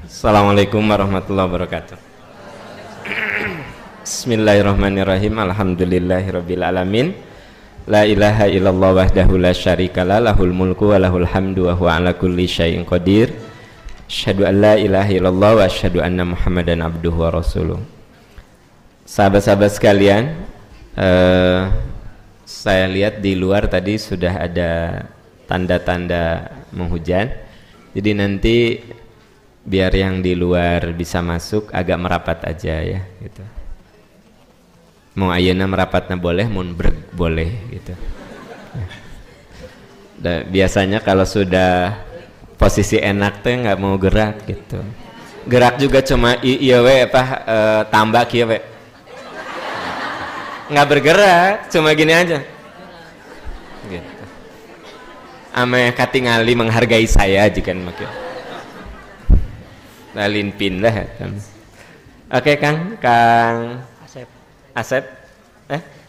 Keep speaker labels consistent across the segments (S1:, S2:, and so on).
S1: Assalamualaikum warahmatullahi wabarakatuh. Bismillahirrahmanirrahim. Alhamdulillahirabbil alamin. La ilaha illallah wahdahu la syarikalah, lahul mulku wa lahul hamdu wa huwa ala kulli syai'in qadir. Asyhadu an la ilaha illallah wa asyhadu anna Muhammadan abduhu wa rasuluh. Sahabat-sahabat sekalian, saya lihat di luar tadi sudah ada tanda-tanda menghujan. Jadi nanti biar yang di luar bisa masuk agak merapat aja ya gitu. Mau ayeuna merapatna boleh, mau breg boleh gitu. Biasanya kalau sudah posisi enak tuh nggak mau gerak gitu. Gerak juga cuma iya we tambah kieu we. Nggak bergerak, cuma gini aja. Gitu. Ame katingali menghargai saya jika makin. Lalin pindah kan. Oke Kang Asep.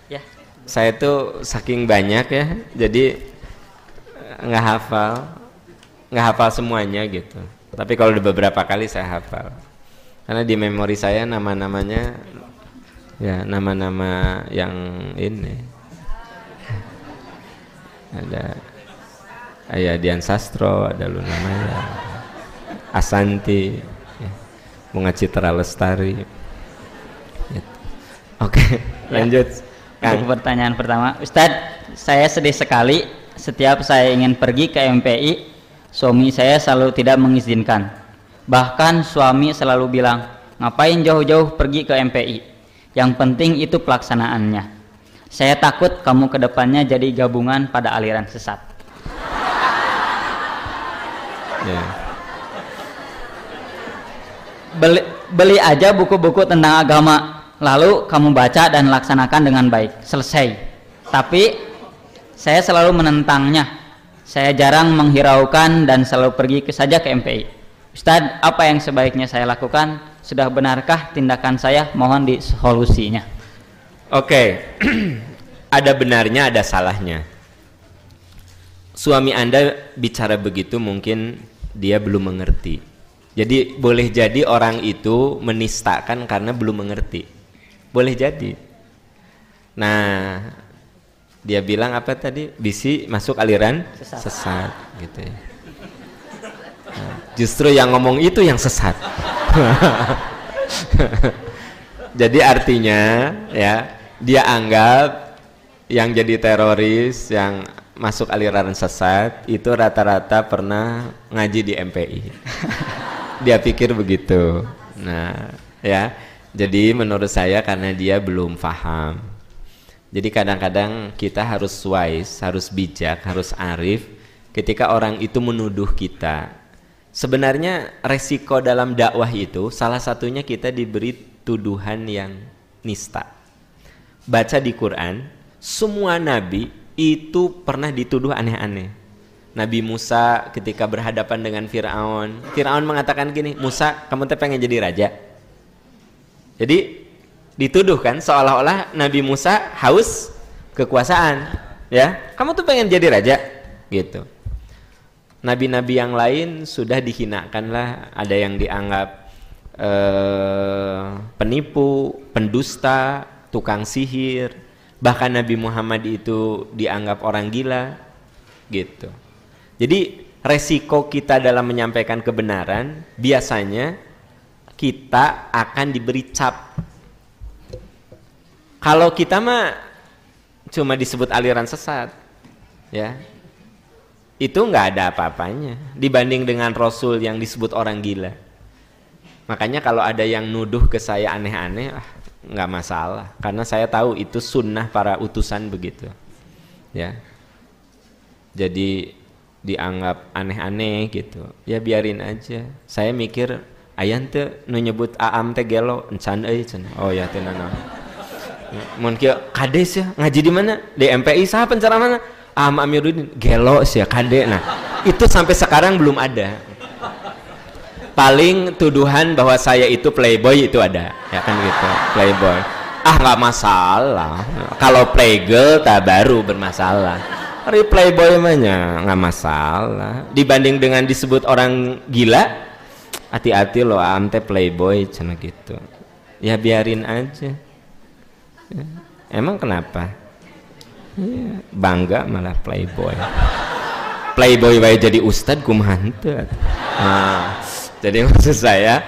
S2: Ya.
S1: Saya tuh saking banyak ya, jadi nggak hafal semuanya gitu. Tapi kalau di beberapa kali saya hafal, karena di memori saya nama-namanya ya nama-nama yang ini ada Ayah Dian Sastro, ada Luna Maya, Asanti, ya. Bunga Citra Lestari. Gitu. Oke, lanjut.
S2: Untuk pertanyaan pertama, Ustadz, saya sedih sekali setiap saya ingin pergi ke MPI, suami saya selalu tidak mengizinkan. Bahkan suami selalu bilang, ngapain jauh-jauh pergi ke MPI? Yang penting itu pelaksanaannya. Saya takut kamu kedepannya jadi gabungan pada aliran sesat.
S1: Yeah.
S2: Beli aja buku-buku tentang agama, lalu kamu baca dan laksanakan dengan baik, selesai. Tapi saya selalu menentangnya. Saya jarang menghiraukan dan selalu pergi saja ke MPI. Ustadz, apa yang sebaiknya saya lakukan? Sudah benarkah tindakan saya? Mohon disolusinya.
S1: Oke. Ada benarnya, ada salahnya. Suami Anda bicara begitu mungkin dia belum mengerti. Jadi boleh jadi orang itu menistakan karena belum mengerti. Boleh jadi. Nah, dia bilang apa tadi? Bisi masuk aliran sesat gitu ya. Nah, justru yang ngomong itu yang sesat. Jadi artinya ya, dia anggap yang jadi teroris, yang masuk aliran sesat itu rata-rata pernah ngaji di MPI. Dia pikir begitu. Nah, ya. Jadi menurut saya karena dia belum paham. Jadi kadang-kadang kita harus wise, harus bijak, harus arif ketika orang itu menuduh kita. Sebenarnya resiko dalam dakwah itu salah satunya kita diberi tuduhan yang nista. Baca di Quran, semua nabi itu pernah dituduh aneh-aneh. Nabi Musa ketika berhadapan dengan Fir'aun mengatakan gini, Musa, kamu tuh pengen jadi raja? Jadi dituduh kan seolah-olah Nabi Musa haus kekuasaan, ya. Kamu tuh pengen jadi raja, gitu. Nabi-nabi yang lain sudah dihinakan lah, ada yang dianggap penipu, pendusta, tukang sihir. Bahkan Nabi Muhammad itu dianggap orang gila, gitu. Jadi resiko kita dalam menyampaikan kebenaran biasanya kita akan diberi cap. Kalau kita mah cuma disebut aliran sesat, ya, itu nggak ada apa-apanya dibanding dengan Rasul yang disebut orang gila. Makanya kalau ada yang nuduh ke saya aneh-aneh, nggak masalah, karena saya tahu itu sunnah para utusan begitu, ya. Jadi dianggap aneh-aneh gitu, ya biarin aja. Saya mikir ayan teh nu nyebut aam teh gelo encan euy cenah. Oh ya teh naon. Mun kieu kades ya ngaji di mana? Di MPI saha penceramana? Am Amiruddin gelo sia kade. Nah, itu sampai sekarang belum ada. Paling tuduhan bahwa saya itu playboy itu ada, ya kan gitu, playboy. Nggak masalah. Kalau playgirl tak baru bermasalah. Playboy namanya nggak masalah. Dibanding dengan disebut orang gila, hati-hati loh am teh playboy cenah gitu. Ya biarin aja. Ya. Emang kenapa? Ya, bangga malah playboy. Playboy bae jadi ustad kumaha henteu. Nah, jadi maksud saya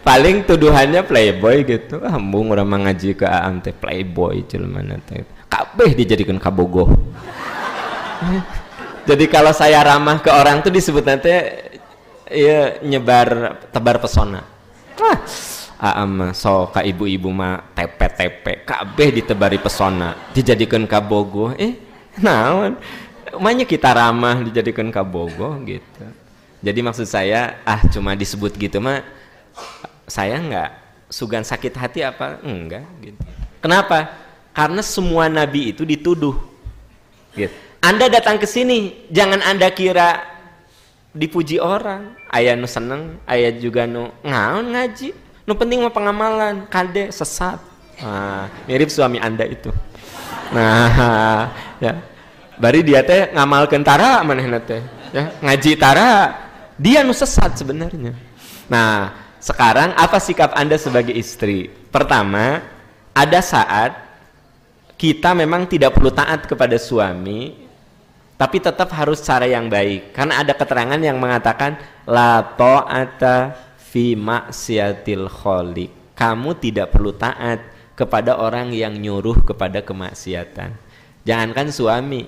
S1: paling tuduhannya playboy gitu. Embung urang ngaji ke aam teh playboy jelema teh. Kabeh dijadikan kabogoh. Jadi kalau saya ramah ke orang tuh disebut nanti ya nyebar tebar pesona. Aam so ka ibu-ibu mah tepe-tepe kabeh ditebari pesona dijadikan kabogoh. Naon? Umanya kita ramah dijadikan kabogoh gitu. Jadi maksud saya cuma disebut gitu mah saya enggak sugan sakit hati apa enggak gitu. Kenapa? Karena semua nabi itu dituduh. Gitu. Anda datang ke sini, jangan Anda kira dipuji orang. Aya nu seneng, aya juga nu ngaon ngaji. Nu penting mah pengamalan, kade sesat. Nah, mirip suami Anda itu. Nah, ya. Bari dia teh ngamalkeun tara manehna teh, ya. Ngaji tara, dia nu sesat sebenarnya. Nah, sekarang apa sikap Anda sebagai istri? Pertama, ada saat kita memang tidak perlu taat kepada suami, tapi tetap harus cara yang baik. Karena ada keterangan yang mengatakan la ta'ata fi maksiatil khaliq. Kamu tidak perlu taat kepada orang yang nyuruh kepada kemaksiatan. Jangankan suami,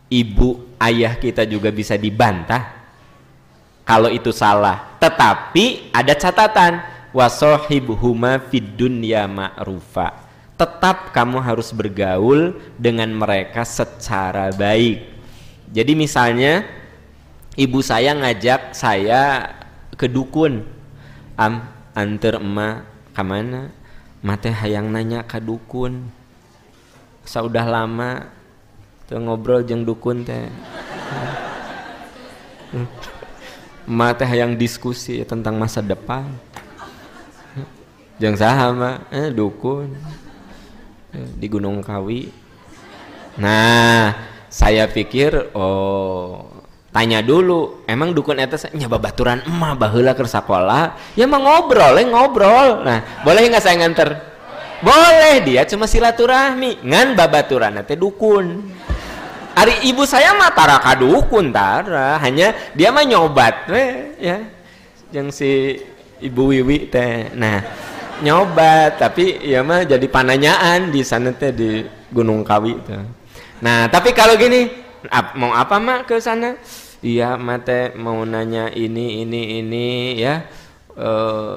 S1: ibu, ayah kita juga bisa dibantah kalau itu salah. Tetapi ada catatan, wasohibuhuma fid dunya ma'rufa. Tetap kamu harus bergaul dengan mereka secara baik. Jadi misalnya ibu saya ngajak saya ke dukun, antar emak kemana? Mate hayang nanya ke dukun. Saudah lama tuh ngobrol jeung dukun teh. Mate hayang diskusi tentang masa depan. Jeung saha mah? Dukun di Gunung Kawi. Nah, saya pikir tanya dulu, emang dukun eta nya babaturan emah baheula keur sakola? Ya mah ngobrol. Nah, boleh enggak saya nganter? Boleh, dia cuma silaturahmi. Ngan babaturan teh dukun. Ari ibu saya mah tara ka dukun tara, hanya dia mah nyobat we ya. Yang si Ibu Wiwi teh. Nah, nyobat tapi ya mah jadi pananyaan di sana teh di Gunung Kawi teh. Nah, tapi kalau gini, mau apa mak ke sana? Iya, mate mau nanya ini ya.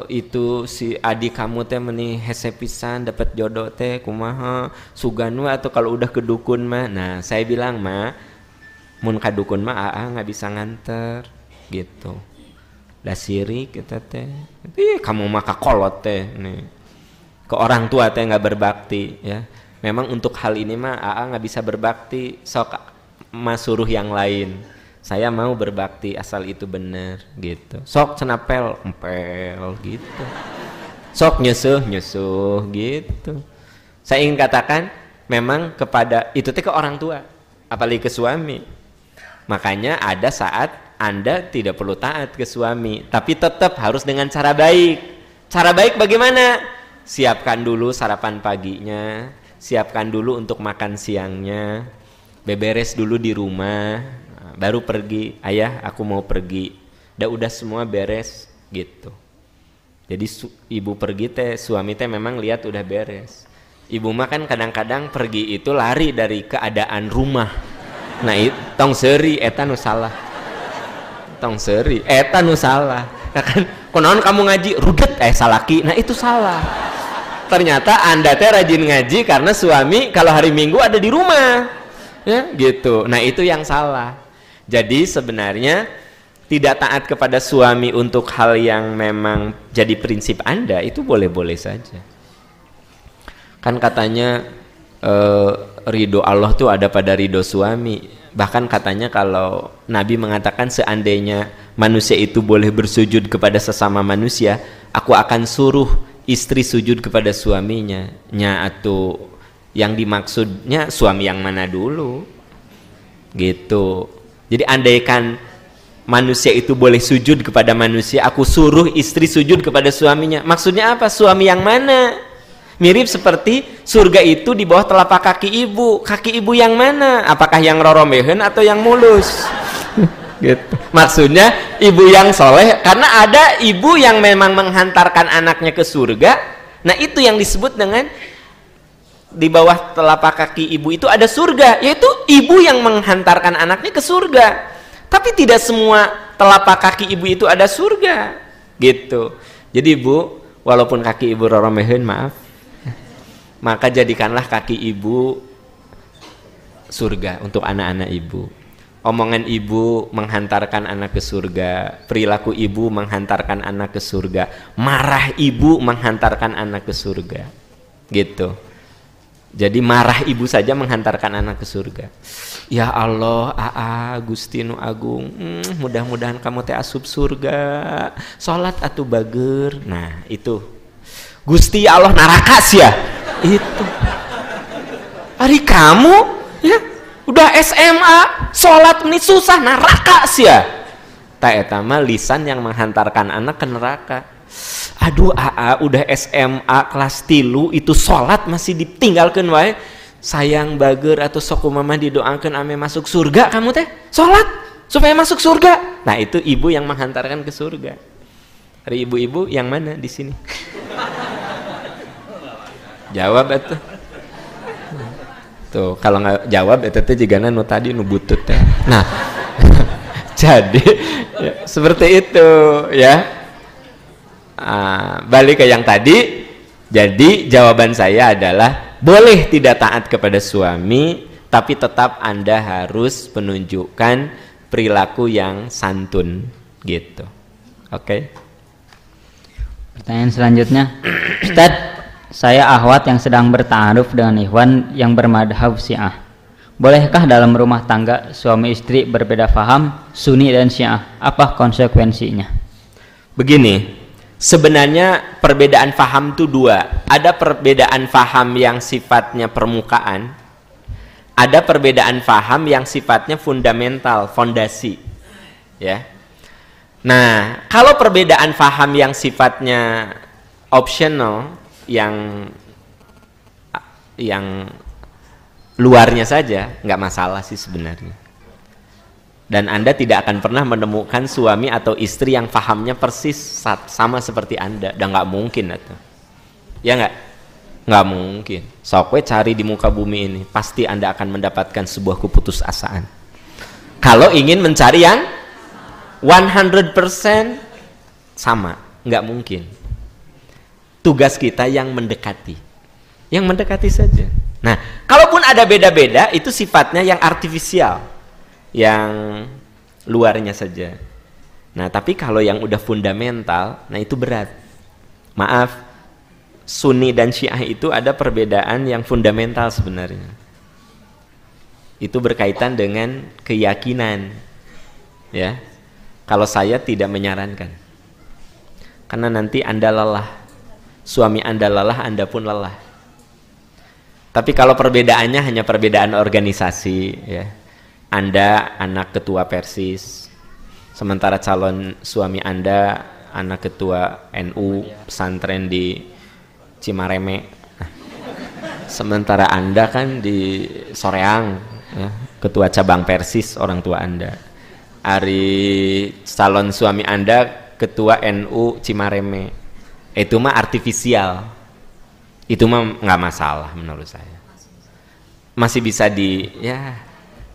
S1: Itu si adik kamu teh meni hese pisan dapat jodoh teh kumaha sugan we atau kalau udah ke dukun mah. Nah, saya bilang mah mun ka dukun mah nggak bisa nganter gitu. Lah sirik kita teh. Kamu mah kakolot teh nih. Ke orang tua teh nggak berbakti ya. Memang untuk hal ini mah nggak bisa berbakti, sok mas suruh yang lain. Saya mau berbakti asal itu benar gitu. Sok cenapel empel gitu. Sok nyusuh gitu. Saya ingin katakan memang kepada itu teh ke orang tua, apalagi ke suami. Makanya ada saat Anda tidak perlu taat ke suami, tapi tetap harus dengan cara baik. Cara baik bagaimana? Siapkan dulu sarapan paginya, siapkan dulu untuk makan siangnya, beberes dulu di rumah, baru pergi. Ayah, aku mau pergi. Udah semua beres gitu. Jadi ibu pergi teh, suami teh memang lihat udah beres. Ibu mah kan kadang-kadang pergi itu lari dari keadaan rumah. Nah, tong seuri eta nu salah. Tong seuri eta nu salah. Kan konon kamu ngaji rudet salaki. Nah, itu salah. Ternyata Anda teh rajin ngaji karena suami kalau hari Minggu ada di rumah. Ya, gitu. Nah, itu yang salah. Jadi sebenarnya tidak taat kepada suami untuk hal yang memang jadi prinsip Anda itu boleh-boleh saja. Kan katanya ridho Allah tuh ada pada ridho suami. Bahkan katanya kalau Nabi mengatakan seandainya manusia itu boleh bersujud kepada sesama manusia, aku akan suruh istri sujud kepada suaminya. Nya atau yang dimaksudnya suami yang mana dulu? Gitu. Jadi andaikan manusia itu boleh sujud kepada manusia, aku suruh istri sujud kepada suaminya. Maksudnya apa? Suami yang mana? Mirip seperti surga itu di bawah telapak kaki ibu. Kaki ibu yang mana? Apakah yang roromehen atau yang mulus? Gitu. Maksudnya ibu yang soleh, karena ada ibu yang memang menghantarkan anaknya ke surga. Nah itu yang disebut dengan di bawah telapak kaki ibu itu ada surga, yaitu ibu yang menghantarkan anaknya ke surga. Tapi tidak semua telapak kaki ibu itu ada surga, gitu. Jadi ibu, walaupun kaki ibu roromehen, maaf, maka jadikanlah kaki ibu surga untuk anak-anak ibu. Omongan ibu menghantarkan anak ke surga, perilaku ibu menghantarkan anak ke surga, marah ibu menghantarkan anak ke surga, gitu. Jadi marah ibu saja menghantarkan anak ke surga. Ya Allah, Gusti Nu Agung, mudah-mudahan kamu teh asup surga, sholat atuh bager. Nah itu Gusti ya Allah neraka sih ya. Itu hari kamu ya udah SMA sholat ini susah neraka sih ya. Tak eta mah lisan yang menghantarkan anak ke neraka. Aduh udah SMA kelas 3 itu sholat masih ditinggalkan wae. Sayang bager atau sok mama didoakan ame masuk surga, kamu teh sholat supaya masuk surga. Nah itu ibu yang menghantarkan ke surga. Hari ibu-ibu yang mana di sini? Jawab atuh. Tuh kalau nggak jawab itu teh jigana nu tadi nu butut teh. Nah jadi ya, seperti itu ya. Balik ke yang tadi. Jadi jawaban saya adalah boleh tidak taat kepada suami, tapi tetap Anda harus menunjukkan perilaku yang santun, gitu. Oke?
S2: Pertanyaan selanjutnya, Ustadz, saya akhwat yang sedang bertaaruf dengan ikhwan yang bermadhab Syiah. Bolehkah dalam rumah tangga suami istri berbeda faham, Sunni dan Syiah? Apa konsekuensinya?
S1: Begini. Sebenarnya perbedaan faham itu dua. Ada perbedaan faham yang sifatnya permukaan, ada perbedaan faham yang sifatnya fundamental, fondasi. Ya. Nah, kalau perbedaan faham yang sifatnya optional, yang luarnya saja, nggak masalah sih sebenarnya. Dan Anda tidak akan pernah menemukan suami atau istri yang fahamnya persis sama seperti Anda. Dan nggak mungkin itu. Ya nggak mungkin. Sok we cari di muka bumi ini, pasti Anda akan mendapatkan sebuah keputusasaan. Kalau ingin mencari yang 100% sama, nggak mungkin. Tugas kita yang mendekati saja. Nah, kalaupun ada beda-beda, itu sifatnya yang artifisial, yang luarnya saja. Nah, tapi kalau yang udah fundamental, nah itu berat. Maaf, Sunni dan Syiah itu ada perbedaan yang fundamental sebenarnya. Itu berkaitan dengan keyakinan. Ya. Kalau saya tidak menyarankan. Karena nanti Anda lelah. Suami Anda lelah, Anda pun lelah. Tapi kalau perbedaannya hanya perbedaan organisasi, ya. Anda anak ketua Persis, sementara calon suami Anda anak ketua NU pesantren di Cimareme. Sementara Anda kan di Soreang, ya, ketua cabang Persis orang tua Anda. Calon suami Anda ketua NU Cimareme. Itu mah artifisial. Itu mah nggak masalah menurut saya. Masih bisa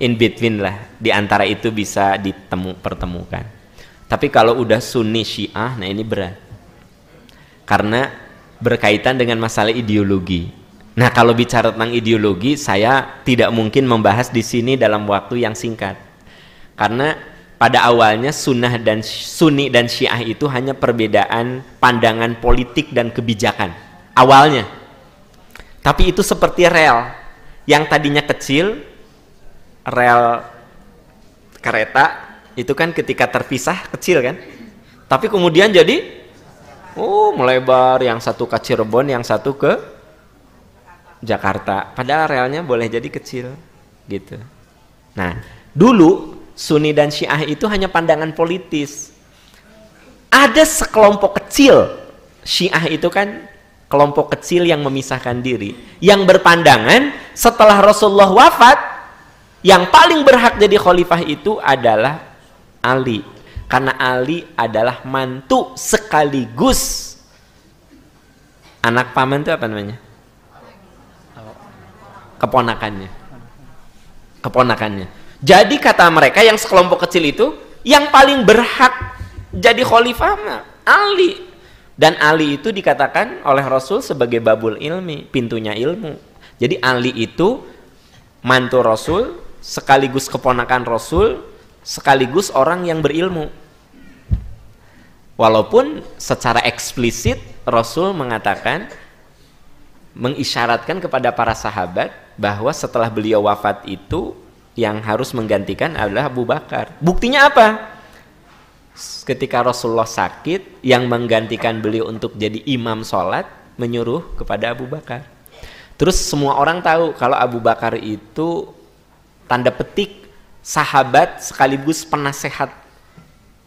S1: in between lah, di antara itu bisa pertemukan. Tapi kalau udah Sunni Syiah, nah ini berat. Karena berkaitan dengan masalah ideologi. Nah, kalau bicara tentang ideologi, saya tidak mungkin membahas di sini dalam waktu yang singkat. Karena pada awalnya Sunni dan Syiah itu hanya perbedaan pandangan politik dan kebijakan. Awalnya. Tapi itu seperti rel yang tadinya kecil, rel kereta itu kan ketika terpisah kecil kan, tapi kemudian jadi melebar, yang satu ke Cirebon, yang satu ke Jakarta, padahal relnya boleh jadi kecil gitu. Nah, dulu Sunni dan Syiah itu hanya pandangan politis. Ada sekelompok kecil, Syiah itu kan kelompok kecil yang memisahkan diri, yang berpandangan setelah Rasulullah wafat, yang paling berhak jadi khalifah itu adalah Ali. Karena Ali adalah mantu sekaligus anak paman itu apa namanya? Keponakannya. Jadi kata mereka yang sekelompok kecil itu, yang paling berhak jadi khalifah Ali. Dan Ali itu dikatakan oleh Rasul sebagai babul ilmi, pintunya ilmu. Jadi Ali itu mantu Rasul, sekaligus keponakan Rasul, sekaligus orang yang berilmu. Walaupun secara eksplisit Rasul mengatakan, mengisyaratkan kepada para sahabat bahwa setelah beliau wafat itu yang harus menggantikan adalah Abu Bakar. Buktinya apa? Ketika Rasulullah sakit, yang menggantikan beliau untuk jadi imam sholat menyuruh kepada Abu Bakar. Terus semua orang tahu kalau Abu Bakar itu tanda petik sahabat sekaligus penasehat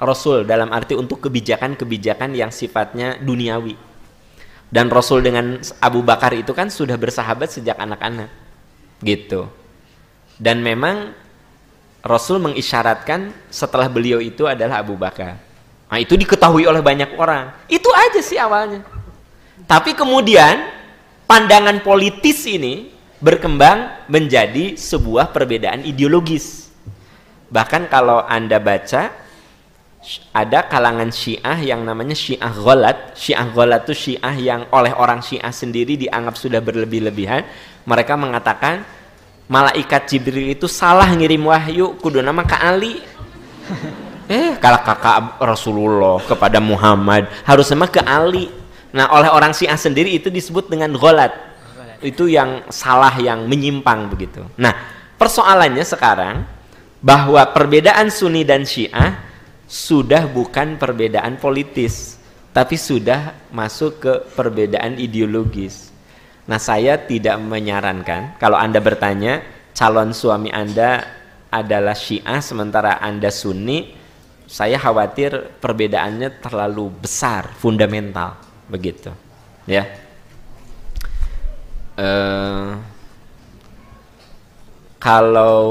S1: Rasul, dalam arti untuk kebijakan-kebijakan yang sifatnya duniawi. Dan Rasul dengan Abu Bakar itu kan sudah bersahabat sejak anak-anak gitu. Dan memang Rasul mengisyaratkan setelah beliau itu adalah Abu Bakar. Nah, itu diketahui oleh banyak orang. Itu aja sih awalnya. Tapi kemudian pandangan politis ini berkembang menjadi sebuah perbedaan ideologis. Bahkan kalau Anda baca, ada kalangan Syiah yang namanya Syiah Ghalat. Syiah Ghalat itu Syiah yang oleh orang Syiah sendiri dianggap sudah berlebih-lebihan. Mereka mengatakan malaikat Jibril itu salah ngirim wahyu, kudu nama ke Ali. Kalau kakak Rasulullah kepada Muhammad harus sama ke Ali. Nah, oleh orang Syiah sendiri itu disebut dengan ghalat. Itu yang salah, yang menyimpang begitu. Nah, persoalannya sekarang bahwa perbedaan Sunni dan Syiah sudah bukan perbedaan politis, tapi sudah masuk ke perbedaan ideologis. Nah, saya tidak menyarankan kalau Anda bertanya calon suami Anda adalah Syiah sementara Anda Sunni, saya khawatir perbedaannya terlalu besar, fundamental begitu, ya. Kalau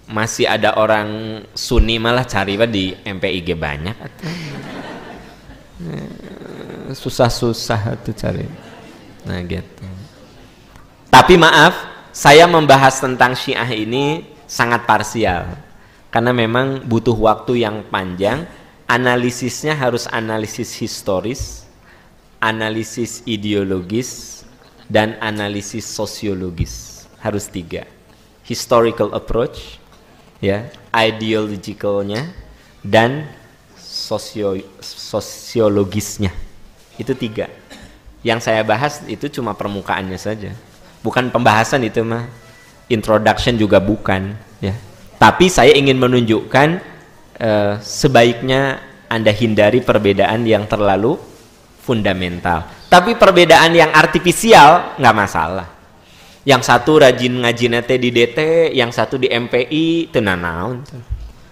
S1: masih ada orang Sunni malah cari di MPIG banyak, susah-susah tuh cari. Nah gitu. Tapi maaf, saya membahas tentang Syiah ini sangat parsial karena memang butuh waktu yang panjang. Analisisnya harus analisis historis, analisis ideologis, dan analisis sosiologis. Harus 3. Historical approach, ya, ideologicalnya, dan sosiologisnya. Itu 3. Yang saya bahas itu cuma permukaannya saja, bukan pembahasan itu mah, introduction juga bukan, ya. Tapi saya ingin menunjukkan sebaiknya Anda hindari perbedaan yang terlalu fundamental. Tapi perbedaan yang artifisial nggak masalah. Yang satu rajin ngaji nete di DT, yang satu di MPI, tenanaun,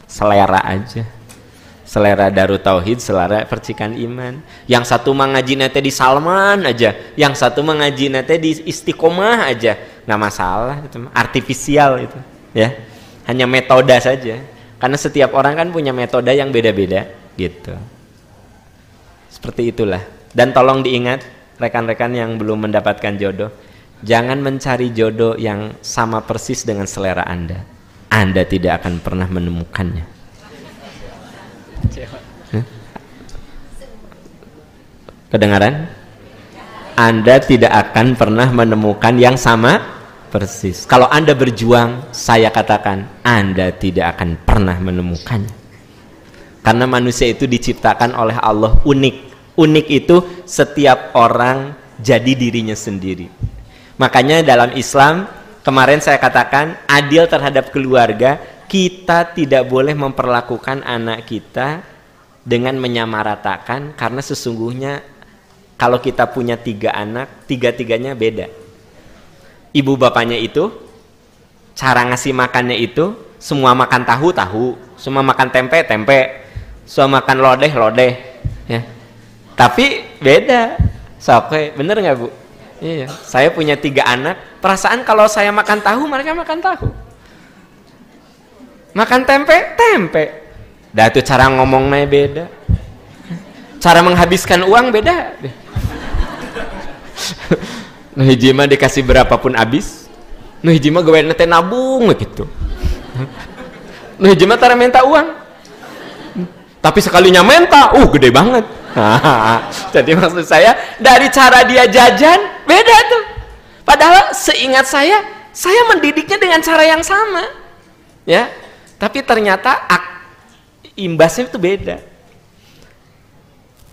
S1: selera aja. Selera Darut Tauhid, selera percikan iman. Yang satu mengaji nete di Salman aja, yang satu mengaji nete di Istiqomah aja, nggak masalah, itu artifisial itu, ya. Hanya metode saja, karena setiap orang kan punya metode yang beda-beda, gitu. Seperti itulah. Dan tolong diingat, rekan-rekan yang belum mendapatkan jodoh, jangan mencari jodoh yang sama persis dengan selera Anda. Anda tidak akan pernah menemukannya. Kedengaran? Anda tidak akan pernah menemukan yang sama persis. Kalau Anda berjuang, saya katakan Anda tidak akan pernah menemukannya. Karena manusia itu diciptakan oleh Allah unik. Unik itu setiap orang jadi dirinya sendiri. Makanya dalam Islam, kemarin saya katakan adil terhadap keluarga. Kita tidak boleh memperlakukan anak kita dengan menyamaratakan, karena sesungguhnya kalau kita punya 3 anak, 3-tiganya beda. Ibu bapaknya itu, cara ngasih makannya itu, semua makan tahu, semua makan tempe, semua makan lodeh, ya. Tapi beda. Soke, bener nggak Bu? Iya. Saya punya 3 anak. Perasaan kalau saya makan tahu, mereka makan tahu. Makan tempe. Dah itu cara ngomongnya beda. Cara menghabiskan uang beda. Nah hiji mah dikasih berapapun habis. Nah hiji mah gawe teh nabung gitu. Nah hiji mah tara minta uang. Tapi sekalinya minta, gede banget. Jadi maksud saya dari cara dia jajan beda tuh. Padahal seingat saya mendidiknya dengan cara yang sama. Ya. Tapi ternyata imbasnya itu beda.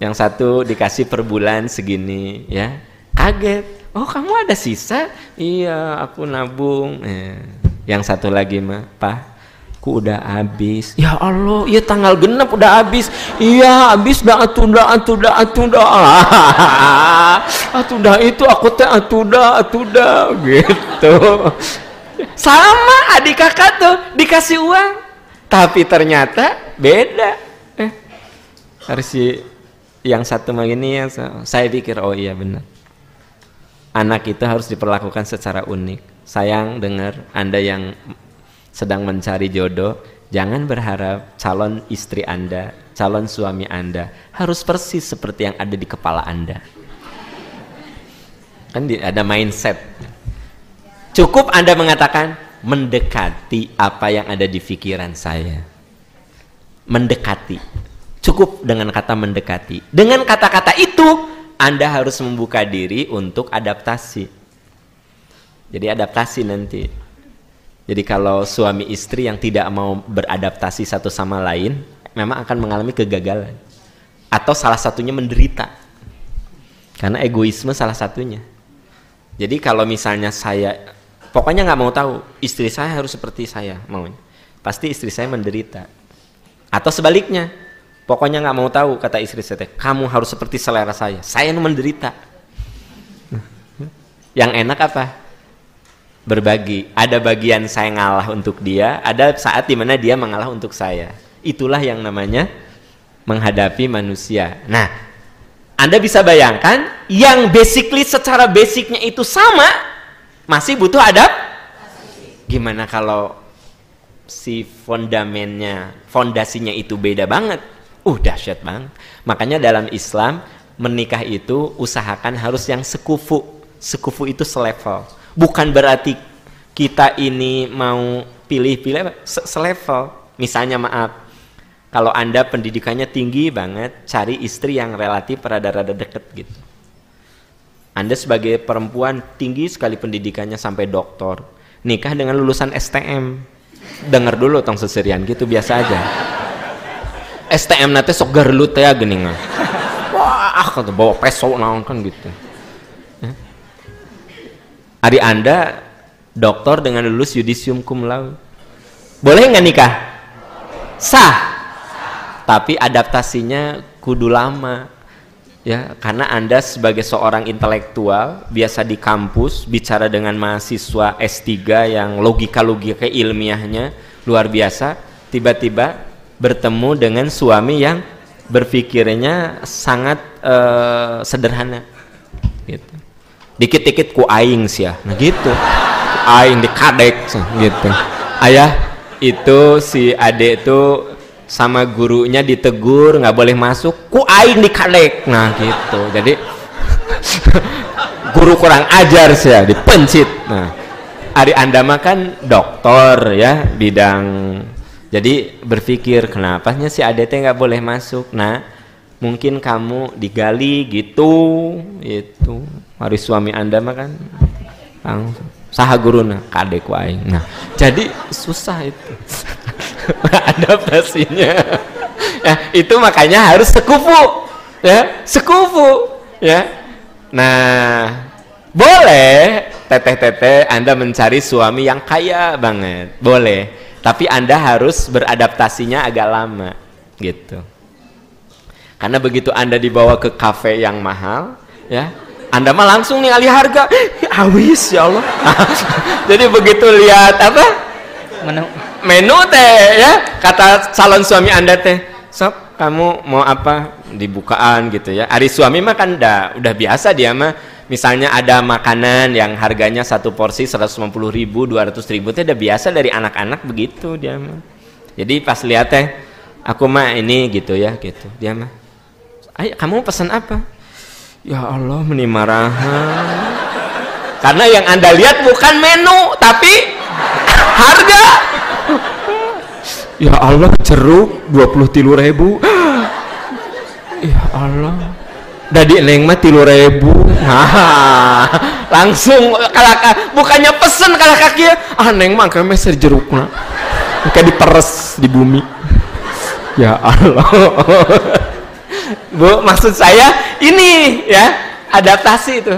S1: Yang satu dikasih per bulan segini, ya, kaget. Oh kamu ada sisa? Iya, aku nabung. Yang satu lagi mah, Pak, ku udah habis. Ya Allah, iya tanggal genep udah habis. Iya habis dah, atudah. Atudah itu aku teh atudah gitu. Sama adik kakak tuh dikasih uang, tapi ternyata beda. Harus yang satu begini, yang saya pikir oh iya benar, anak itu harus diperlakukan secara unik. Sayang dengar Anda yang sedang mencari jodoh, jangan berharap calon istri Anda, calon suami Anda harus persis seperti yang ada di kepala Anda. Kan ada mindset. Cukup Anda mengatakan mendekati apa yang ada di pikiran saya. Mendekati. Cukup dengan kata mendekati. Dengan kata-kata itu Anda harus membuka diri untuk adaptasi. Jadi adaptasi nanti. Jadi kalau suami istri yang tidak mau beradaptasi satu sama lain, memang akan mengalami kegagalan. Atau salah satunya menderita. Karena egoisme salah satunya. Jadi kalau misalnya saya pokoknya nggak mau tahu istri saya harus seperti saya maunya, pasti istri saya menderita. Atau sebaliknya, pokoknya nggak mau tahu kata istri saya, kamu harus seperti selera saya nu menderita. Yang enak apa? Berbagi. Ada bagian saya ngalah untuk dia, ada saat dimana dia mengalah untuk saya. Itulah yang namanya menghadapi manusia. Nah, Anda bisa bayangkan yang basically secara basicnya itu sama, masih butuh gimana kalau si fondasinya itu beda banget. Dahsyat banget. Makanya dalam Islam menikah itu usahakan harus yang sekufu. Sekufu itu selevel. Bukan berarti kita ini mau pilih-pilih, selevel. Misalnya maaf, kalau Anda pendidikannya tinggi banget, cari istri yang relatif rada-rada deket gitu. Anda sebagai perempuan tinggi sekali pendidikannya sampai doktor, nikah dengan lulusan STM. Dengar dulu tong seserian gitu, biasa aja. STM nanti sok garlut ya geningan. Wah, kata bawa peso naon kan gitu. Hari Anda doktor dengan lulus yudisium cum laude, boleh nggak nikah? Sah. Tapi adaptasinya kudu lama, ya, karena Anda sebagai seorang intelektual biasa di kampus bicara dengan mahasiswa S3 yang logika ilmiahnya luar biasa, tiba-tiba bertemu dengan suami yang berpikirnya sangat sederhana gitu. Dikit-dikit ku aing sih ya, nah gitu, aing dikadek gitu. Ayah itu si adek itu sama gurunya ditegur nggak boleh masuk, ku aing dikadek, nah gitu. Jadi guru kurang ajar sih ya, dipencit. Nah, Ari Anda mah kan doktor ya, bidang, jadi berpikir kenapanya si adek nggak boleh masuk. Nah, mungkin kamu digali gitu, itu. Hari suami Anda mah kan saha guruna kadek ku aing. Nah, jadi susah itu. Adaptasinya. Ya, itu makanya harus sekufu. Ya, sekufu, ya. Nah, boleh teteh-teteh Anda mencari suami yang kaya banget. Boleh. Tapi Anda harus beradaptasinya agak lama gitu. Karena begitu Anda dibawa ke kafe yang mahal, ya, Anda mah langsung nih alih harga, awis ya Allah. Jadi begitu lihat apa? menu teh ya, kata calon suami Anda teh, sok kamu mau apa dibukaan gitu ya. Ari suami mah kan udah biasa dia mah, misalnya ada makanan yang harganya satu porsi 150.000, 200.000 teh udah biasa dari anak-anak begitu dia mah. Jadi pas lihat teh, aku mah ini gitu ya gitu, dia mah, ayo kamu pesan apa? Ya Allah meni marahan. Karena yang Anda lihat bukan menu tapi harga. Ya Allah jeruk 23.000. Ya Allah. Dadi neng mah 3.000. Langsung kalaka, bukannya pesen kalaka kieu. Ah neng mah keme jerukna. Kayak diperes di bumi. Ya Allah. Bu, maksud saya ini ya, adaptasi itu.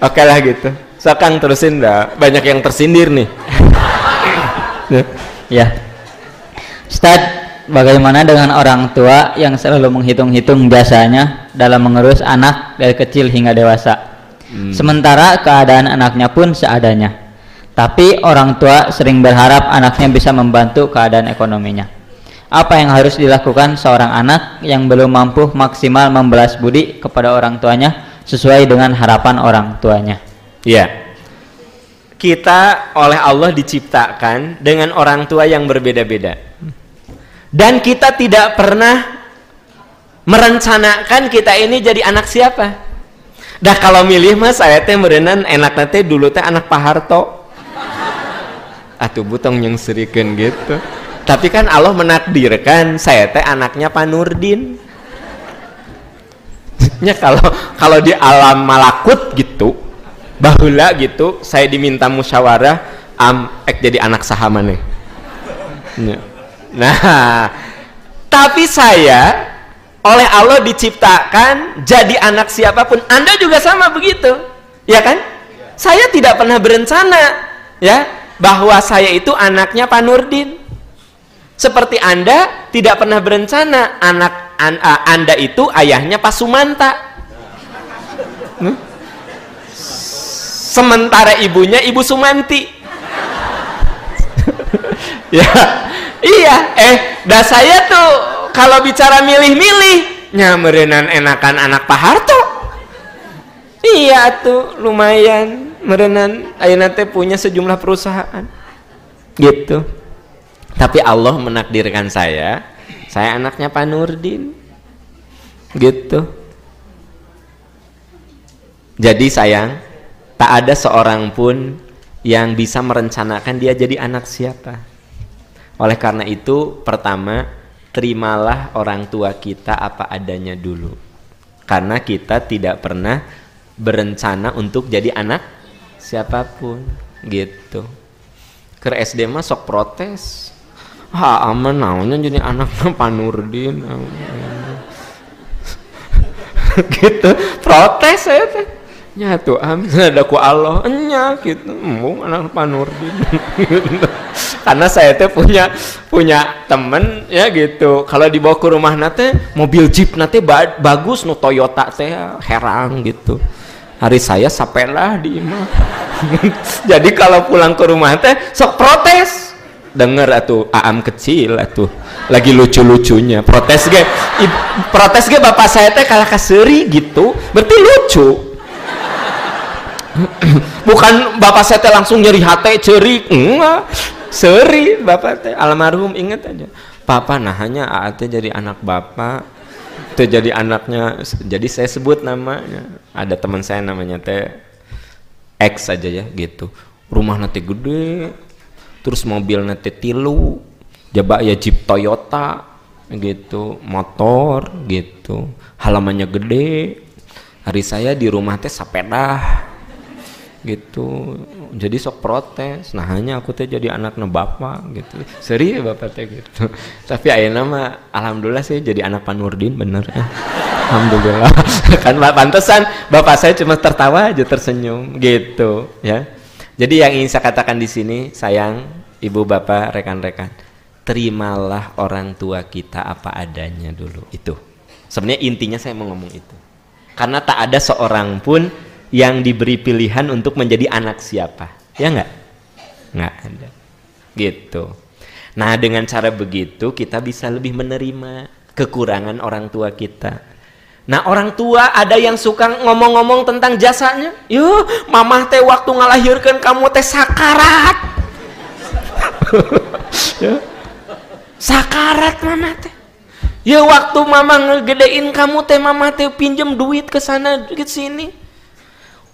S1: Oke lah gitu. Sekarang terusin dah. Banyak yang tersindir nih.
S2: Ya. Ustadz, bagaimana dengan orang tua yang selalu menghitung-hitung jasanya dalam mengurus anak dari kecil hingga dewasa? Sementara keadaan anaknya pun seadanya. Tapi orang tua sering berharap anaknya bisa membantu keadaan ekonominya. Apa yang harus dilakukan seorang anak yang belum mampu maksimal membalas budi kepada orang tuanya sesuai dengan harapan orang tuanya?
S1: Iya. Kita oleh Allah diciptakan dengan orang tua yang berbeda-beda. Dan kita tidak pernah merencanakan kita ini jadi anak siapa. Dah kalau milih mas saya teh merenan enak teh dulu teh anak Pak Harto. Atuh butong yang serikeun gitu. Tapi kan Allah menakdirkan saya teh anaknya Pak Nurdin. Ya kalau di alam malakut gitu, baheula gitu, saya diminta musyawarah jadi anak saha maneh. Nah, tapi saya oleh Allah diciptakan jadi anak siapapun. Anda juga sama begitu, ya kan? Saya tidak pernah berencana, ya, bahwa saya itu anaknya Pak Nurdin. Seperti Anda tidak pernah berencana Anda itu ayahnya Pak Sumanta. Sementara ibunya Ibu Sumanti. Ya. Iya, dah saya tuh kalau bicara milih-milih, merenan enakan anak Pak Harto. Iya tuh, lumayan merenan ayeuna teh punya sejumlah perusahaan. Gitu. Tapi Allah menakdirkan saya anaknya Pak Nurdin. Gitu. Jadi sayang, tak ada seorang pun yang bisa merencanakan dia jadi anak siapa. Oleh karena itu, pertama, terimalah orang tua kita apa adanya dulu. Karena kita tidak pernah berencana untuk jadi anak siapapun, gitu. Ke SD mah sok protes. Aman naonnya jadi anaknya Pak Nurdin. Gitu, protes saya teh. Nya tuh ada ku Allah enya gitu anak Pak Nurdin. Karena saya teh punya temen ya gitu, kalau dibawa ke rumah nate mobil jeep nate bagus nu Toyota teh herang gitu, hari saya sapelah di imah. Jadi kalau pulang ke rumah teh sok protes, denger atuh aam kecil atuh lagi lucu-lucunya protes ge bapak saya teh kalah kaseri gitu, berarti lucu. Bukan bapak saya teh langsung nyeri hati cerik, enggak, seri bapak teh almarhum. Ingat aja papa nah hanya teh jadi anak bapak teh jadi anaknya, jadi saya sebut namanya. Ada teman saya namanya teh X aja ya gitu, rumah nanti gede, terus mobil nanti 3, jaba ya Jeep Toyota gitu, motor gitu, halamannya gede. Hari saya di rumah teh sepeda gitu, jadi sok protes. Nah hanya aku teh jadi anaknya bapak gitu, seri ya bapak teh gitu. Tapi ayeuna mah alhamdulillah sih jadi anak Pak Nurdin bener ya. Alhamdulillah. Kan pantesan bapak saya cuma tertawa aja, tersenyum gitu ya. Jadi yang ingin saya katakan di sini, sayang ibu bapak rekan-rekan, terimalah orang tua kita apa adanya dulu. Itu sebenarnya intinya saya mau ngomong itu, karena tak ada seorang pun yang diberi pilihan untuk menjadi anak siapa, ya nggak ada, gitu. Nah, dengan cara begitu kita bisa lebih menerima kekurangan orang tua kita. Nah, orang tua ada yang suka ngomong-ngomong tentang jasanya. Yo, mamah teh waktu ngalahirkeun kamu teh sakarat. Sakarat mamah teh. Ya waktu mama ngegedein kamu teh mama teh pinjem duit ke sana ke sini.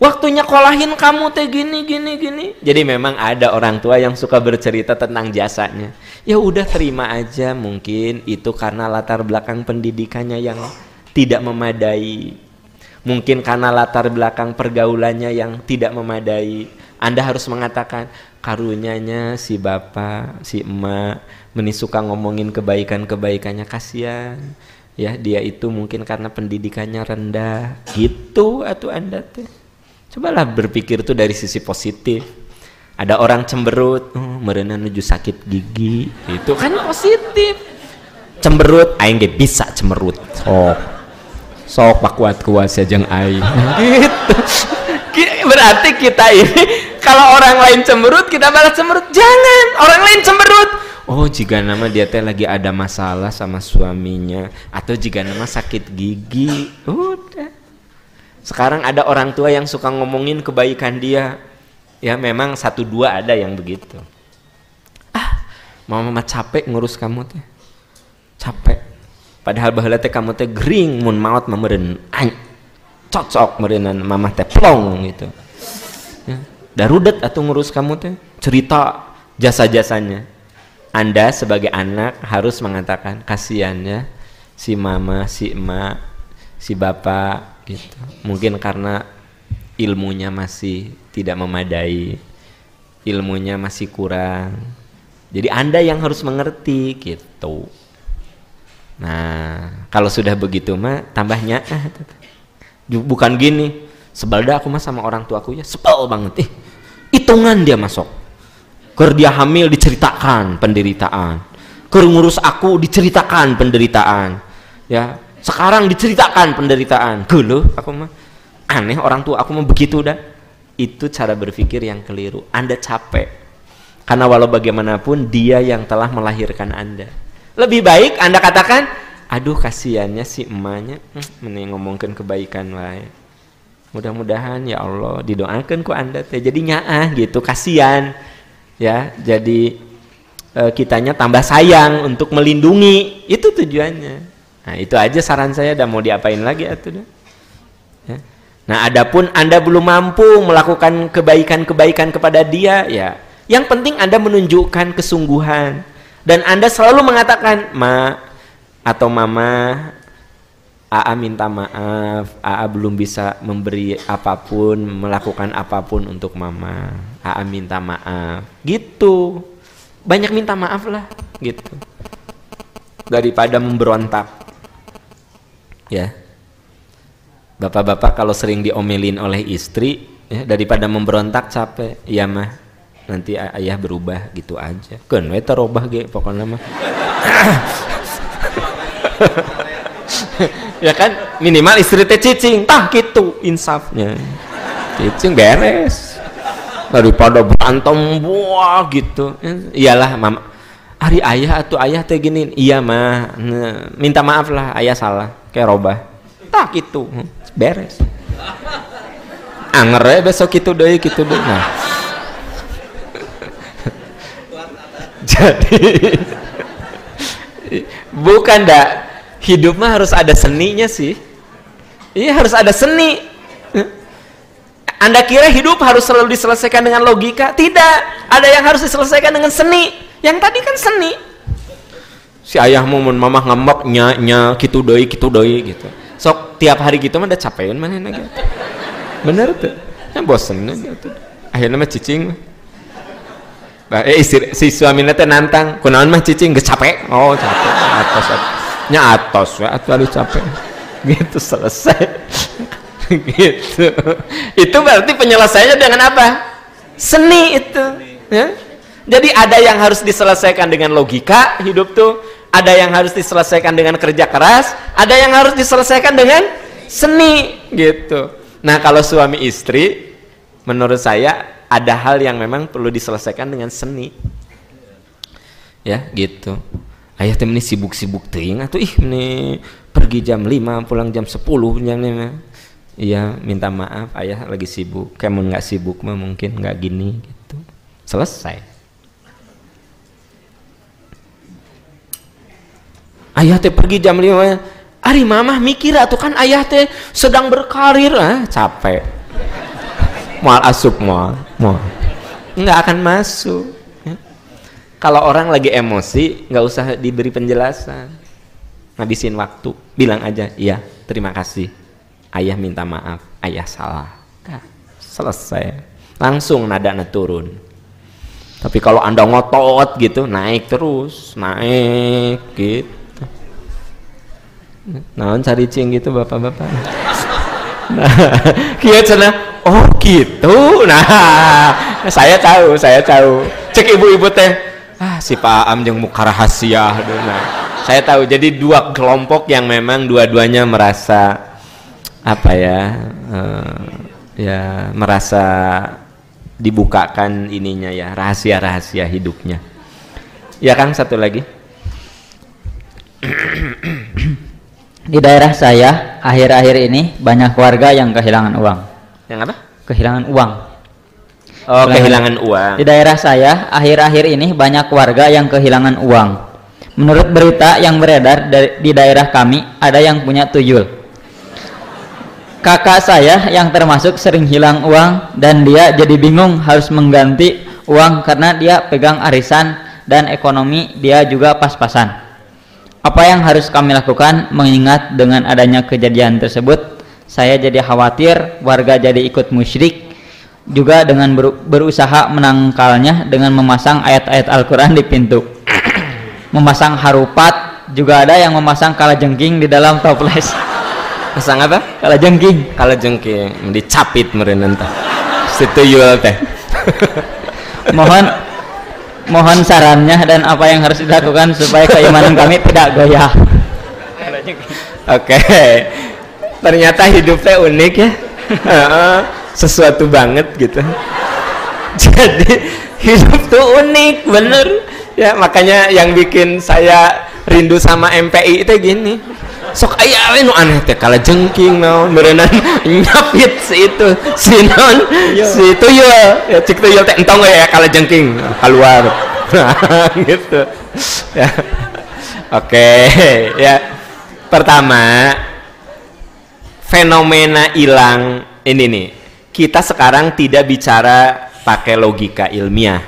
S1: Waktunya kolahin kamu teh gini. Jadi memang ada orang tua yang suka bercerita tentang jasanya. Ya udah terima aja, mungkin itu karena latar belakang pendidikannya yang tidak memadai. Mungkin karena latar belakang pergaulannya yang tidak memadai. Anda harus mengatakan karunyanya si bapak, si emak meni suka ngomongin kebaikannya, kasihan. Ya, dia itu mungkin karena pendidikannya rendah. Gitu atuh Anda teh. Cobalah berpikir tuh dari sisi positif. Ada orang cemberut, meureunan nuju sakit gigi, itu kan positif. Cemberut, aing ge bisa cemberut. Sok pak kuat saja jeung aing. Gitu. Berarti kita ini kalau orang lain cemberut kita balas cemberut. Jangan, orang lain cemberut. Oh, jika nama dia teh lagi ada masalah sama suaminya, atau jika nama sakit gigi, udah. Sekarang ada orang tua yang suka ngomongin kebaikan dia. Ya memang 1-2 ada yang begitu. Mama capek ngurus kamu teh. Capek. Padahal baheula teh kamu teh gering mun maot mah meureun cocok meureunan mamah teh plong gitu. Ya, darudet atuh ngurus kamu teh. Cerita jasa-jasanya. Anda sebagai anak harus mengatakan kasihan ya si mama, si emak, si bapak gitu. Mungkin karena ilmunya masih tidak memadai, ilmunya masih kurang. Jadi Anda yang harus mengerti gitu. Nah, kalau sudah begitu mah tambahnya bukan gini. Sebel dah aku mah sama orang tuaku ya, sebel banget. Hitungan dia masuk. Keur dia hamil diceritakan penderitaan. Keur ngurus aku diceritakan penderitaan. Ya, sekarang diceritakan penderitaan. Geuleuh aku mah. Aneh orang tua aku mau begitu dah. Itu cara berpikir yang keliru. Anda capek karena walau bagaimanapun dia yang telah melahirkan Anda. Lebih baik Anda katakan, aduh kasihannya si emaknya, mending ngomongkan kebaikan wae. Mudah-mudahan ya Allah didoakan ku Anda teh jadi nyaah gitu, kasihan ya. Jadi kitanya tambah sayang untuk melindungi, itu tujuannya. Nah itu aja saran saya, dah mau diapain lagi atuh dah. Ya. Nah, adapun Anda belum mampu melakukan kebaikan-kebaikan kepada dia, ya, yang penting Anda menunjukkan kesungguhan dan Anda selalu mengatakan, "Ma atau Mama, AA minta maaf, AA belum bisa memberi apapun, melakukan apapun untuk Mama. AA minta maaf." Gitu. Banyak minta maaf lah, gitu. Daripada memberontak. Ya. Bapak-bapak kalau sering diomelin oleh istri, ya, daripada memberontak capek, ya mah nanti ayah berubah gitu aja. Keun we terubah ge pokoknya mah. Ya kan minimal istri teh cicing, tah gitu insafnya. Cicing beres. Daripada berantem buah gitu. Iyalah mama. Ari ayah atuh ayah teh gini. Iya mah, minta maaf lah ayah salah, kayak robah. Tah gitu. Beres. Anger ya besok gitu deh. Nah. Jadi bukan dah, hidup mah harus ada seninya sih. Iya harus ada seni. Anda kira hidup harus selalu diselesaikan dengan logika? Tidak. Ada yang harus diselesaikan dengan seni. Yang tadi kan seni. Si ayah mau mamah ngambek nya gitu doi gitu. Sok tiap hari gitu mah udah capeun mana gitu. Bener tuh. Ya bosen gitu. Akhirnya mah cicing. Bah, si suaminya teh nantang, kunaon mah cicing geus capek. Oh, capek. Atos ya, atuh capek. Gitu selesai. Gitu. Itu berarti penyelesaiannya dengan apa? Seni itu, ya. Jadi ada yang harus diselesaikan dengan logika hidup tuh, ada yang harus diselesaikan dengan kerja keras, ada yang harus diselesaikan dengan seni gitu. Nah, kalau suami istri menurut saya ada hal yang memang perlu diselesaikan dengan seni. Ya gitu. Ayah teh ini sibuk-sibuk teuing atuh ini pergi jam 5 pulang jam 10 jam 5. Iya, minta maaf ayah lagi sibuk. Kamu nggak sibuk mah mungkin nggak gini gitu. Selesai. Ayah teh pergi jam 5. Ari mamah mikir atuh kan ayah teh sedang berkarir, capek. Moal asup moal. Nggak akan masuk. Kalau orang lagi emosi, nggak usah diberi penjelasan, ngabisin waktu, bilang aja, iya, terima kasih, ayah minta maaf, ayah salah, selesai, langsung nadanya turun. Tapi kalau anda ngotot gitu, naik terus, naik gitu. Naon caricing gitu bapak-bapak. Nah, kieu cenah, oh gitu. Nah, saya tahu. Cek ibu-ibu teh. Si Pak Am jeung muka rahasia. Nah, saya tahu. Jadi dua kelompok yang memang dua-duanya merasa apa ya, merasa dibukakan ininya ya, rahasia-rahasia hidupnya. Ya Kang, satu lagi.
S2: Di daerah saya akhir-akhir ini banyak warga yang kehilangan uang.
S1: Yang apa?
S2: Kehilangan uang.
S1: Oh, kehilangan uang.
S2: Di daerah saya, akhir-akhir ini banyak warga yang kehilangan uang. Menurut berita yang beredar di daerah kami, ada yang punya tuyul. Kakak saya yang termasuk sering hilang uang dan dia jadi bingung harus mengganti uang karena dia pegang arisan dan ekonomi dia juga pas-pasan. Apa yang harus kami lakukan mengingat dengan adanya kejadian tersebut? Saya jadi khawatir warga jadi ikut musyrik. Juga dengan berusaha menangkalnya dengan memasang ayat-ayat Al-Quran di pintu, memasang harupat, juga ada yang memasang kalajengking di dalam toples.
S1: Pasang apa?
S2: Kalajengking.
S1: Kalajengking dicapit meureun teh. Situyul teh.
S2: Mohon sarannya dan apa yang harus dilakukan supaya keimanan kami tidak goyah.
S1: Oke. Ternyata hidup teh unik ya. Sesuatu banget gitu. Jadi hidup tuh unik bener ya, makanya yang bikin saya rindu sama MPI itu gini, sok aya we nu aneh teh kalajengking naon meureunna nyapit si itu si naon si tuyul ya, cik tuyul teh entong we ya kalajengking keluar gitu ya. Oke ya, pertama fenomena hilang ini nih. Kita sekarang tidak bicara pakai logika ilmiah,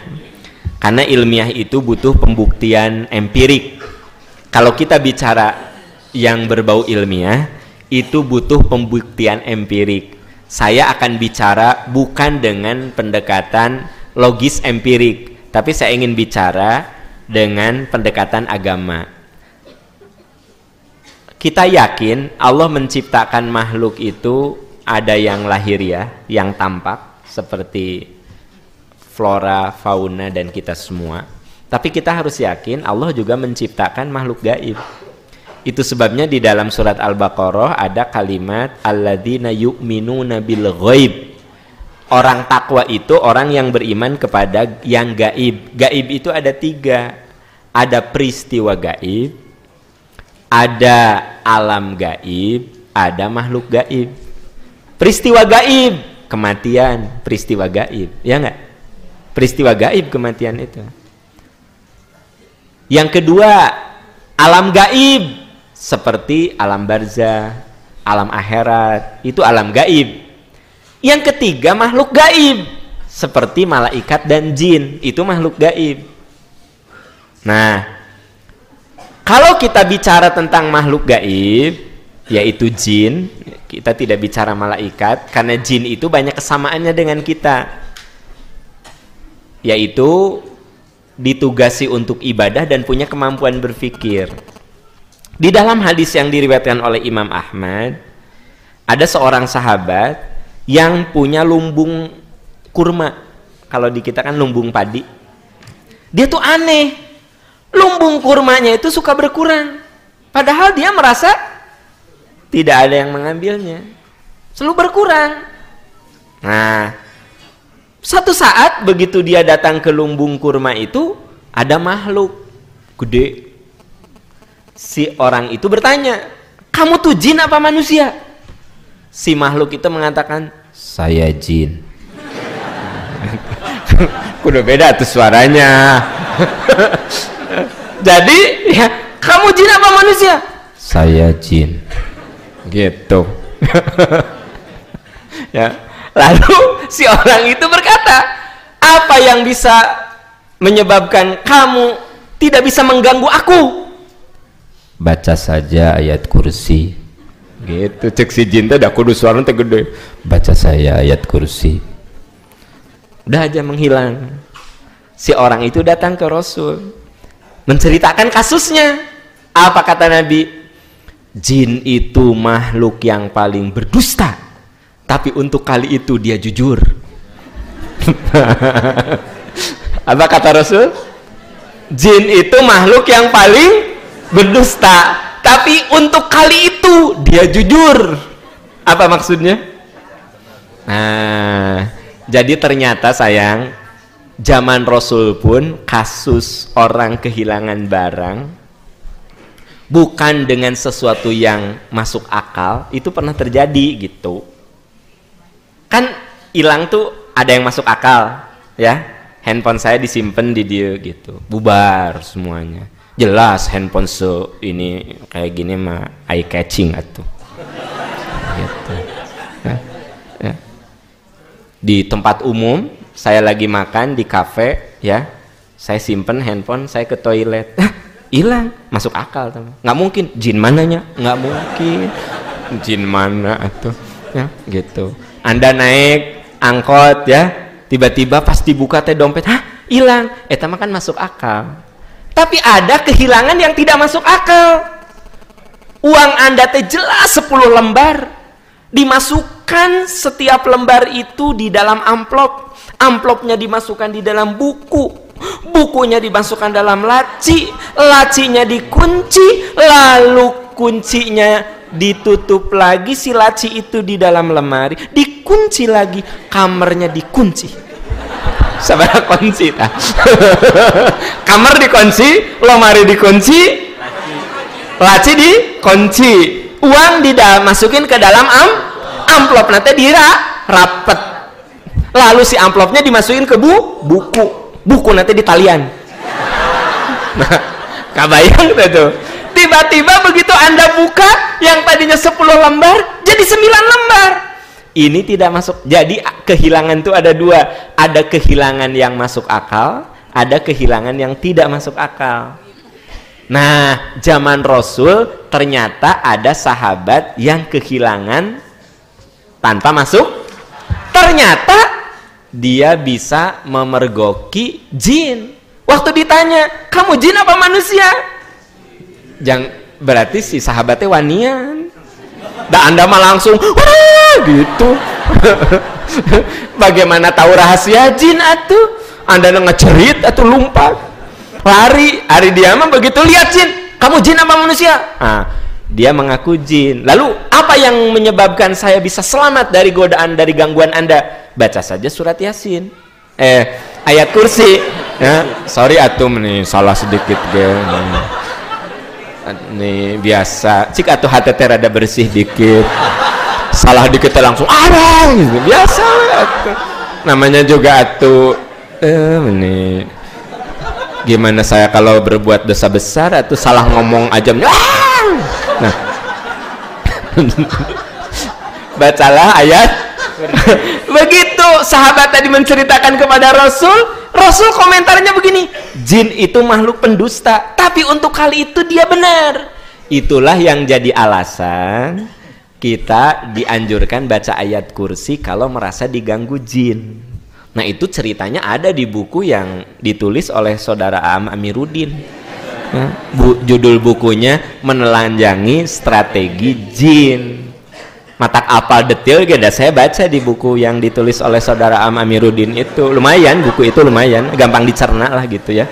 S1: karena ilmiah itu butuh pembuktian empirik. Kalau kita bicara yang berbau ilmiah, itu butuh pembuktian empirik. Saya akan bicara bukan dengan pendekatan logis empirik, tapi saya ingin bicara dengan pendekatan agama. Kita yakin Allah menciptakan makhluk itu ada yang lahiriah, yang tampak seperti flora, fauna dan kita semua. Tapi kita harus yakin Allah juga menciptakan makhluk gaib. Itu sebabnya di dalam surat Al-Baqarah ada kalimat alladzina yu'minuna bil ghaib. Orang takwa itu orang yang beriman kepada yang gaib. Gaib itu ada 3. Ada peristiwa gaib, ada alam gaib, ada makhluk gaib. Peristiwa gaib, kematian, peristiwa gaib, ya enggak? Peristiwa gaib kematian itu. Yang kedua, alam gaib, seperti alam barzah, alam akhirat, itu alam gaib. Yang ketiga, makhluk gaib, seperti malaikat dan jin, itu makhluk gaib. Nah, kalau kita bicara tentang makhluk gaib, yaitu jin, kita tidak bicara malaikat, karena jin itu banyak kesamaannya dengan kita, yaitu ditugasi untuk ibadah dan punya kemampuan berpikir. Di dalam hadis yang diriwayatkan oleh Imam Ahmad, ada seorang sahabat yang punya lumbung kurma. Kalau di kita kan lumbung padi. Dia tuh aneh, lumbung kurmanya itu suka berkurang, padahal dia merasa tidak ada yang mengambilnya, selalu berkurang. Nah, satu saat begitu dia datang ke lumbung kurma itu, ada makhluk gede. Si orang itu bertanya, kamu tuh jin apa manusia? Si makhluk itu mengatakan, saya jin. Udah beda tuh suaranya. Jadi ya, kamu jin apa manusia? Saya jin. Gitu. Ya. Lalu si orang itu berkata, apa yang bisa menyebabkan kamu tidak bisa mengganggu aku? Baca saja ayat kursi. Gitu, cek si jin teh dah kudu suara teh gede. Baca saya ayat kursi. Udah aja menghilang. Si orang itu datang ke Rasul menceritakan kasusnya. Apa kata Nabi? Jin itu makhluk yang paling berdusta, tapi untuk kali itu dia jujur. Apa kata Rasul? Jin itu makhluk yang paling berdusta, tapi untuk kali itu dia jujur. Apa maksudnya? Nah, jadi ternyata sayang, zaman Rasul pun kasus orang kehilangan barang bukan dengan sesuatu yang masuk akal, itu pernah terjadi gitu. Kan hilang tuh ada yang masuk akal, ya. Handphone saya disimpan di dia gitu, bubar semuanya. Jelas handphone ini kayak gini mah eye catching atuh. Gitu. Ya. Di tempat umum, saya lagi makan di kafe, ya. Saya simpen handphone, saya ke toilet. Hilang, masuk akal teman. Nggak mungkin, jin mananya? Nggak mungkin. Jin mana atuh? Ya, gitu. Anda naik angkot ya, tiba-tiba pas dibuka teh dompet, hah? Hilang. Eta mah kan masuk akal. Tapi ada kehilangan yang tidak masuk akal. Uang Anda teh jelas 10 lembar. Dimasukkan setiap lembar itu di dalam amplop. Amplopnya dimasukkan di dalam buku. Bukunya dimasukkan dalam laci. Lacinya dikunci. Lalu kuncinya ditutup lagi. Si laci itu di dalam lemari. Dikunci lagi. Kamarnya dikunci. Sabar kunci tah. Kamar dikunci, lemari dikunci, laci dikunci, uang masukin ke dalam amplop nanti dirapet. Lalu si amplopnya dimasukin ke buku nanti di talian. Nah, kabayang tuh. Tiba-tiba begitu Anda buka yang tadinya 10 lembar jadi 9 lembar. Ini tidak masuk. Jadi kehilangan itu ada dua. Ada kehilangan yang masuk akal, ada kehilangan yang tidak masuk akal. Nah, zaman Rasul ternyata ada sahabat yang kehilangan tanpa masuk. Ternyata dia bisa memergoki jin. Waktu ditanya, kamu jin apa manusia? Berarti si sahabatnya wanian. Dan Anda mah langsung gitu. Bagaimana tahu rahasia jin atuh? Anda ngecerit atau lompat lari. Hari dia mah begitu lihat jin, kamu jin apa manusia? Nah, dia mengaku jin. Lalu apa yang menyebabkan saya bisa selamat dari godaan, dari gangguan Anda? Baca saja surat Yasin, ayat kursi ya. Sorry atuh nih salah sedikit nih biasa cik atuh hati rada bersih dikit, salah dikit langsung ada gitu. Biasa atuh. Namanya juga atuh ini gimana saya kalau berbuat dosa besar atau salah ngomong aja nah bacalah ayat. Begitu sahabat tadi menceritakan kepada Rasul komentarnya begini, jin itu makhluk pendusta, tapi untuk kali itu dia benar. Itulah yang jadi alasan kita dianjurkan baca ayat kursi kalau merasa diganggu jin. Nah, itu ceritanya ada di buku yang ditulis oleh saudara Am Amiruddin. Judul bukunya Menelanjangi Strategi Jin. Matak apal detail gak saya baca di buku yang ditulis oleh saudara Am Amiruddin itu. Lumayan, buku itu lumayan, gampang dicerna lah gitu ya.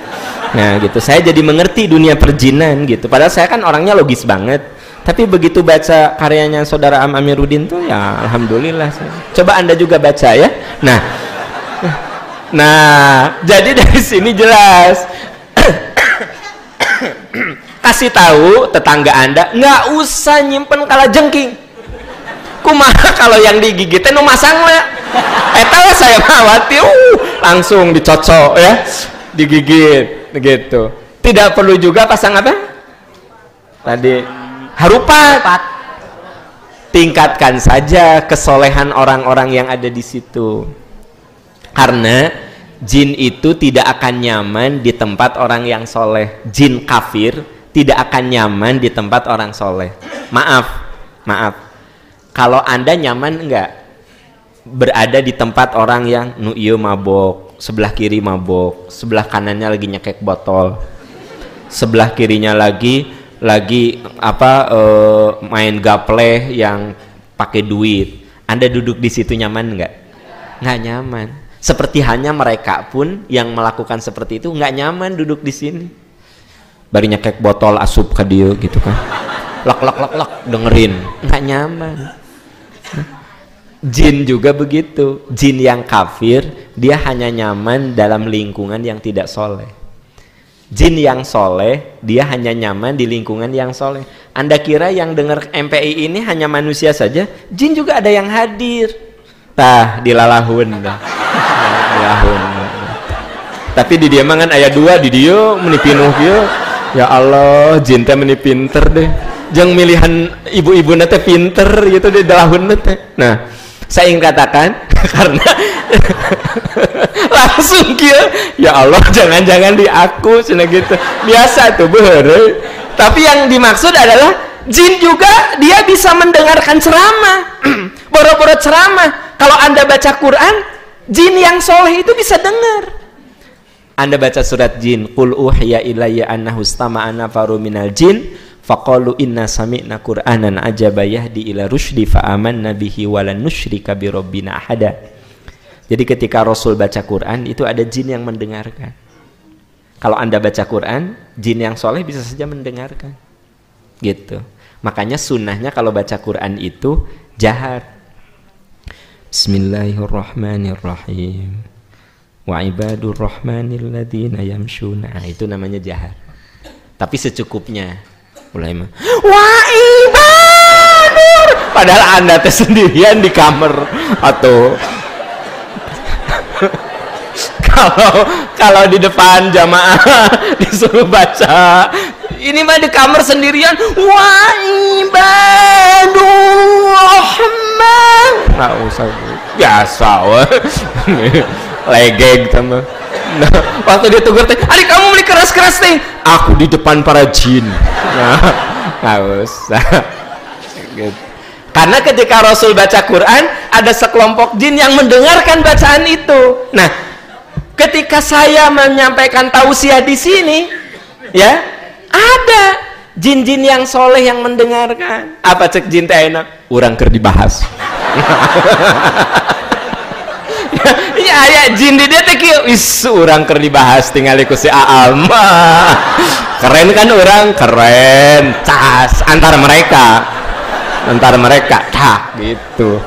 S1: Nah gitu, saya jadi mengerti dunia perjinan gitu. Padahal saya kan orangnya logis banget, tapi begitu baca karyanya saudara Am Amiruddin tuh ya alhamdulillah. Coba Anda juga baca ya. Nah jadi dari sini jelas Kasih tahu tetangga Anda, nggak usah nyimpen kalajengking. Kumaha kalau yang digigitnya nu masangna. Eta saya mawati langsung dicocok ya, digigit gitu. Tidak perlu juga pasang apa? Tadi harupat. Tingkatkan saja kesolehan orang-orang yang ada di situ. Karena jin itu tidak akan nyaman di tempat orang yang soleh. Jin kafir tidak akan nyaman di tempat orang soleh. Maaf. Kalau Anda nyaman enggak berada di tempat orang yang nu ieu mabok, sebelah kiri mabok, sebelah kanannya lagi nyekek botol, sebelah kirinya lagi main gapleh yang pakai duit. Anda duduk di situ nyaman enggak? Enggak nyaman. Seperti hanya mereka pun yang melakukan seperti itu enggak nyaman duduk di sini. Bari nyekek botol asup ke dia gitu kan. Lak dengerin, enggak nyaman. Jin juga begitu. Jin yang kafir dia hanya nyaman dalam lingkungan yang tidak soleh. Jin yang soleh dia hanya nyaman di lingkungan yang soleh. Anda kira yang dengar MPI ini hanya manusia saja? Jin juga ada yang hadir. Tah dilalahun dah. Dilahun. Tapi di dia mangan ayat 2 di dia menipinuh dia. Ya Allah, jin teh meni pinter deh. Jang milihan ibu-ibu nate pinter gitu di dalahun nate. Nah, saya ingin katakan karena langsung kia, ya Allah jangan-jangan di aku cina gitu. Biasa tuh beure. Tapi yang dimaksud adalah jin juga dia bisa mendengarkan ceramah. Boro-boro ceramah. Kalau Anda baca Quran, jin yang soleh itu bisa dengar. Anda baca surat jin, qul uhiya ilayya annahu istama'a nafaru minal jin faqalu inna sami'na qur'anan ajaba yahdi ila rusydi fa amanna bihi wa lan nusyrika bi rabbina ahada. Jadi ketika Rasul baca Quran itu ada jin yang mendengarkan. Kalau Anda baca Quran, jin yang soleh bisa saja mendengarkan. Gitu. Makanya sunnahnya kalau baca Quran itu jahar. Bismillahirrahmanirrahim. Wa ibadur rahmanil ladzina yamshuna. Itu namanya jahar. Tapi secukupnya. Mulai mah wa ibadur. Padahal Anda teh sendirian di kamar atau kalau di depan jamaah disuruh baca, ini mah di kamar sendirian wa ibadur rahman. Nggak usah biasa wah. Legeg tambah. Nah, waktu dia tegur teh, adik kamu beli keras-keras teh. Aku di depan para jin. Nah, nggak usah. Gitu. Karena ketika Rasul baca Quran, ada sekelompok jin yang mendengarkan bacaan itu. Nah, ketika saya menyampaikan tausiah di sini, ya, ada jin-jin yang soleh yang mendengarkan. Apa cek jin teh enak? Urang keur dibahas. Ya aya jin di dia teh kieu urang keur dibahas tinggal ku si Aam. Keren kan orang? Keren. Cas antara mereka tah gitu.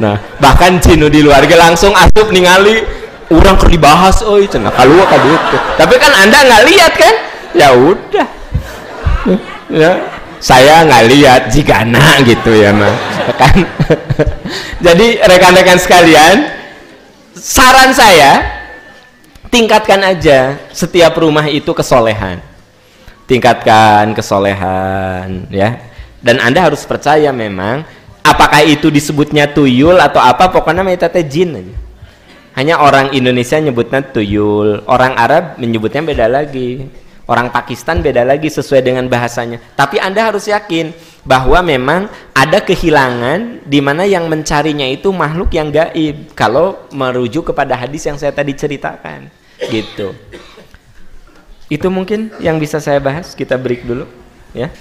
S1: Nah, bahkan jin di luar ge langsung asup ningali urang keur dibahas euy cenah kalua ka ditu. Tapi kan Anda nggak lihat kan? Ya udah. Ya, saya nggak lihat jigana gitu ya mah. Kan? Jadi rekan-rekan sekalian, saran saya tingkatkan aja setiap rumah itu kesolehan. Tingkatkan kesolehan ya. Dan Anda harus percaya memang apakah itu disebutnya tuyul atau apa, pokoknya mah eta teh jin aja. Hanya orang Indonesia nyebutnya tuyul, orang Arab menyebutnya beda lagi. Orang Pakistan beda lagi sesuai dengan bahasanya. Tapi Anda harus yakin bahwa memang ada kehilangan di mana yang mencarinya itu makhluk yang gaib. Kalau merujuk kepada hadis yang saya tadi ceritakan, gitu. Itu mungkin yang bisa saya bahas. Kita break dulu, ya.